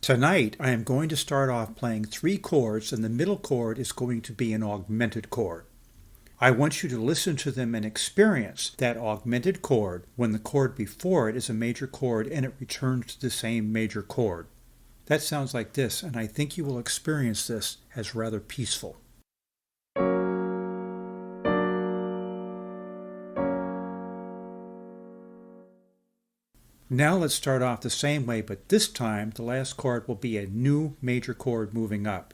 Tonight I am going to start off playing 3 chords, and the middle chord is going to be an augmented chord. I want you to listen to them and experience that augmented chord when the chord before it is a major chord and it returns to the same major chord. That sounds like this, and I think you will experience this as rather peaceful. Now let's start off the same way, but this time the last chord will be a new major chord moving up.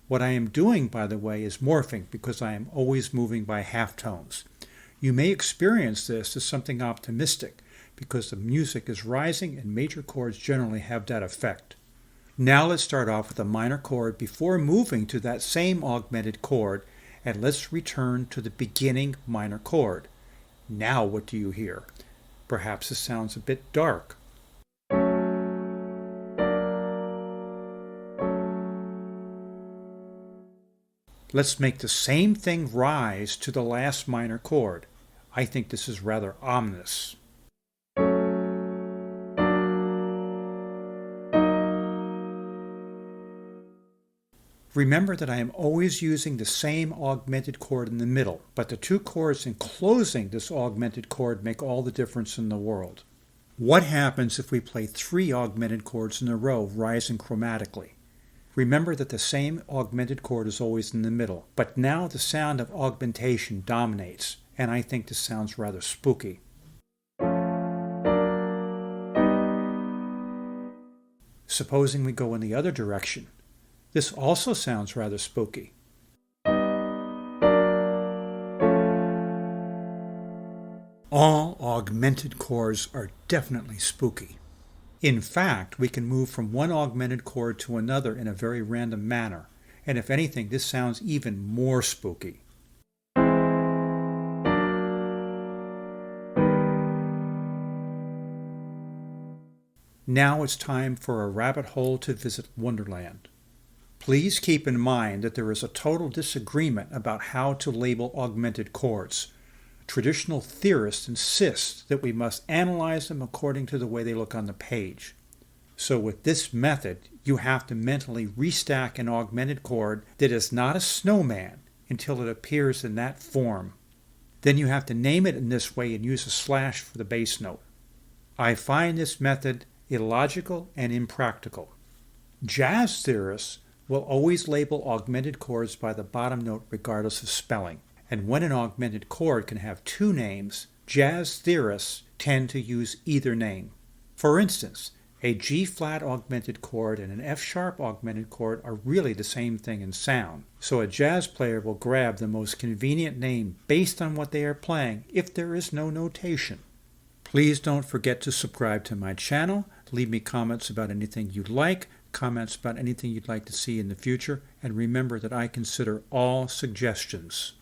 What I am doing, by the way, is morphing because I am always moving by half tones. You may experience this as something optimistic because the music is rising and major chords generally have that effect. Now let's start off with a minor chord before moving to that same augmented chord, and let's return to the beginning minor chord. Now what do you hear? Perhaps it sounds a bit dark. Let's make the same thing rise to the last minor chord. I think this is rather ominous. Remember that I am always using the same augmented chord in the middle, but the 2 chords enclosing this augmented chord make all the difference in the world. What happens if we play 3 augmented chords in a row, rising chromatically? Remember that the same augmented chord is always in the middle, but now the sound of augmentation dominates, and I think this sounds rather spooky. Supposing we go in the other direction. This also sounds rather spooky. All augmented chords are definitely spooky. In fact, we can move from one augmented chord to another in a very random manner, and if anything, this sounds even more spooky. Now it's time for a rabbit hole to visit Wonderland. Please keep in mind that there is a total disagreement about how to label augmented chords. Traditional theorists insist that we must analyze them according to the way they look on the page. So with this method, you have to mentally restack an augmented chord that is not a snowman until it appears in that form. Then you have to name it in this way and use a slash for the bass note. I find this method illogical and impractical. Jazz theorists will always label augmented chords by the bottom note regardless of spelling. And when an augmented chord can have 2 names, jazz theorists tend to use either name. For instance, a G-flat augmented chord and an F-sharp augmented chord are really the same thing in sound. So a jazz player will grab the most convenient name based on what they are playing if there is no notation. Please don't forget to subscribe to my channel. Leave me comments about anything you'd like, comments about anything you'd like to see in the future, and remember that I consider all suggestions.